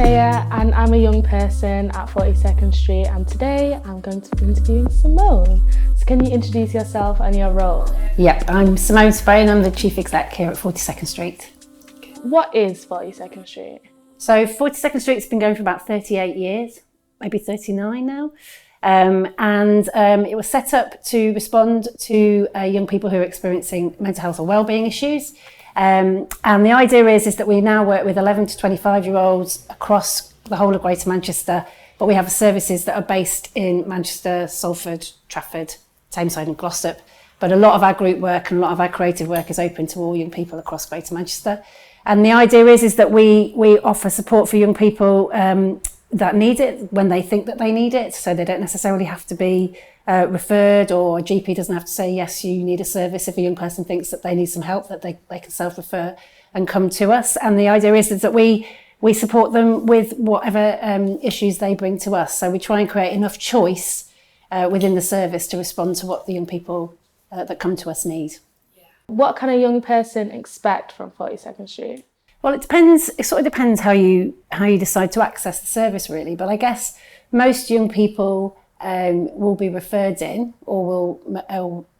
Maya and I'm a young person at 42nd Street, and today I'm going to be interviewing Simone. So can you introduce yourself and your role? Yep, I'm Simone CE, I'm the Chief Exec here at 42nd Street. What is 42nd Street? So 42nd Street's been going for about 38 years, maybe 39 now. It was set up to respond to young people who are experiencing mental health or wellbeing issues. And the idea is that we now work with 11 to 25-year-olds across the whole of Greater Manchester, but we have services that are based in Manchester, Salford, Trafford, Tameside and Glossop. But a lot of our group work and a lot of our creative work is open to all young people across Greater Manchester. And the idea is that we offer support for young people that need it when they think that they need it, so they don't necessarily have to be referred, or a GP doesn't have to say, yes, you need a service. If a young person thinks that they need some help, that they can self-refer and come to us. And the idea is that we support them with whatever issues they bring to us. So we try and create enough choice within the service to respond to what the young people that come to us need. What can a young person expect from 42nd Street? Well, it depends. It sort of depends how you decide to access the service, really. But I guess most young people will be referred in, or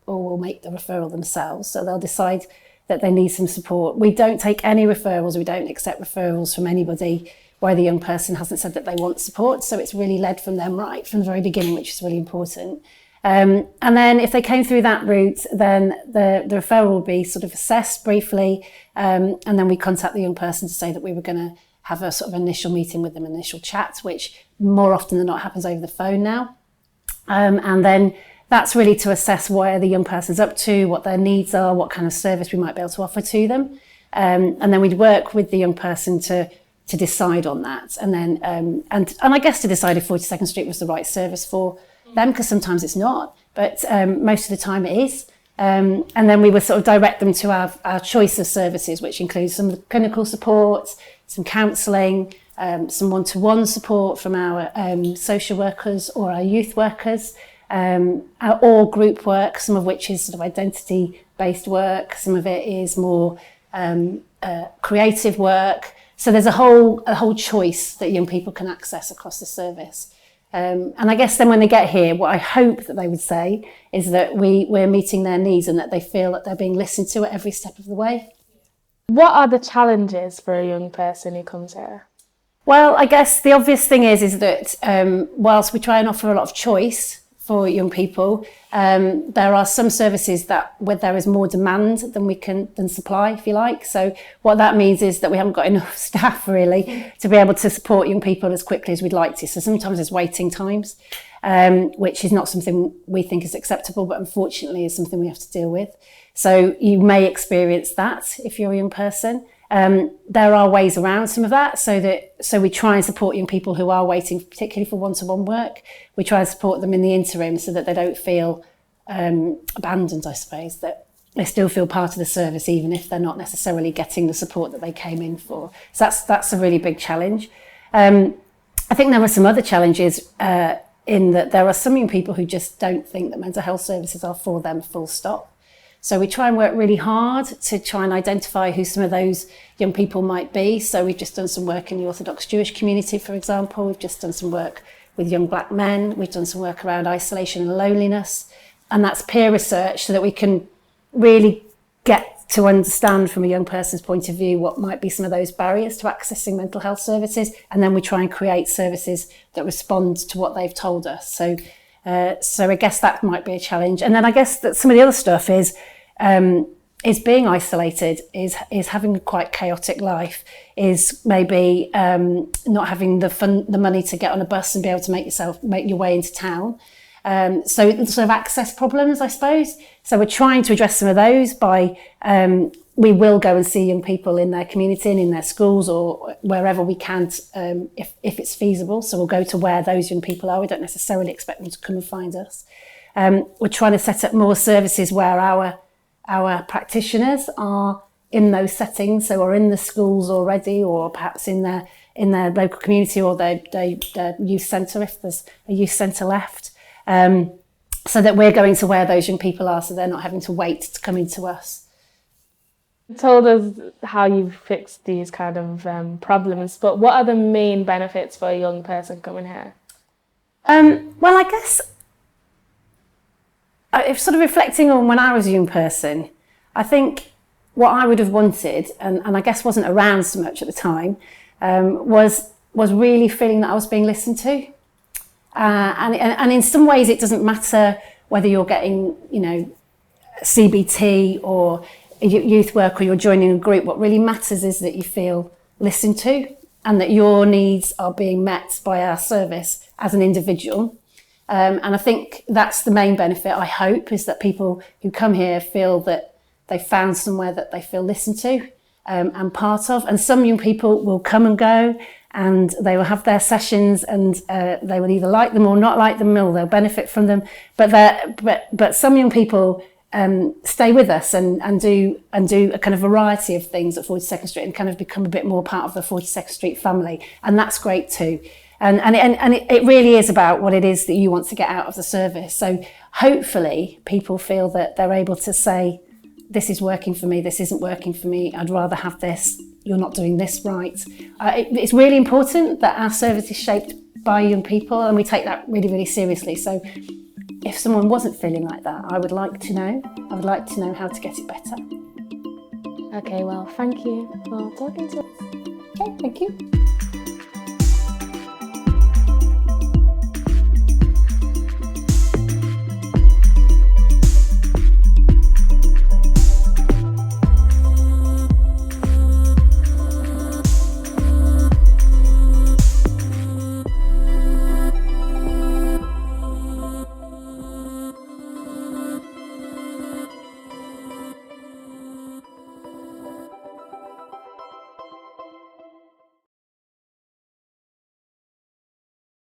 will make the referral themselves. So they'll decide that they need some support. We don't take any referrals. We don't accept referrals from anybody where the young person hasn't said that they want support. So it's really led from them right from the very beginning, which is really important. And then if they came through that route, then the referral will be sort of assessed briefly, and then we contact the young person to say that we were going to have a sort of initial meeting with them, initial chat, which more often than not happens over the phone now. And then that's really to assess where the young person's up to, what their needs are, what kind of service we might be able to offer to them. And then we'd work with the young person to decide on that. And then, and I guess to decide if 42nd Street was the right service for them, because sometimes it's not, but most of the time it is. And then we would sort of direct them to our choice of services, which includes some clinical support, some counselling, some one-to-one support from our social workers or our youth workers, or group work, some of which is sort of identity-based work, some of it is more creative work. So there's a whole choice that young people can access across the service. And I guess then when they get here, what I hope that they would say is that we're meeting their needs and that they feel that they're being listened to at every step of the way. What are the challenges for a young person who comes here? Well, I guess the obvious thing is that whilst we try and offer a lot of choice for young people, there are some services where there is more demand than supply, if you like. So what that means is that we haven't got enough staff really to be able to support young people as quickly as we'd like to. So sometimes there's waiting times, which is not something we think is acceptable, but unfortunately is something we have to deal with. So you may experience that if you're a young person. There are ways around some of that, so we try and support young people who are waiting, particularly for one-to-one work. We try and support them in the interim so that they don't feel abandoned, I suppose, that they still feel part of the service even if they're not necessarily getting the support that they came in for. So that's a really big challenge. I think there are some other challenges in that there are some young people who just don't think that mental health services are for them, full stop. So we try and work really hard to try and identify who some of those young people might be. So we've just done some work in the Orthodox Jewish community, for example. We've just done some work with young black men. We've done some work around isolation and loneliness. And that's peer research so that we can really get to understand from a young person's point of view what might be some of those barriers to accessing mental health services. And then we try and create services that respond to what they've told us. So I guess that might be a challenge. And then I guess that some of the other stuff is being isolated, is having a quite chaotic life, is maybe not having the money to get on a bus and be able to make your way into town. So sort of access problems, I suppose. So we're trying to address some of those by we will go and see young people in their community and in their schools or wherever we can, if it's feasible. So we'll go to where those young people are. We don't necessarily expect them to come and find us. We're trying to set up more services where our practitioners are in those settings, so are in the schools already, or perhaps in their local community or their youth centre if there's a youth centre left. So that we're going to where those young people are, so they're not having to wait to come into us. You told us how you've fixed these kind of problems, but what are the main benefits for a young person coming here? Well, I guess if sort of reflecting on when I was a young person, I think what I would have wanted, and I guess wasn't around so much at the time, was really feeling that I was being listened to. And in some ways, it doesn't matter whether you're getting, CBT or youth work or you're joining a group. What really matters is that you feel listened to and that your needs are being met by our service as an individual. And I think that's the main benefit, I hope, is that people who come here feel that they found somewhere that they feel listened to and part of. And some young people will come and go and they will have their sessions and they will either like them or not like them, or they'll benefit from them. But some young people stay with us and do a kind of variety of things at 42nd Street and kind of become a bit more part of the 42nd Street family. And that's great too. And it really is about what it is that you want to get out of the service. So hopefully people feel that they're able to say, this is working for me, this isn't working for me, I'd rather have this, you're not doing this right. It's really important that our service is shaped by young people, and we take that really, really seriously. So if someone wasn't feeling like that, I would like to know how to get it better. Okay, well, thank you for talking to us. Okay, thank you.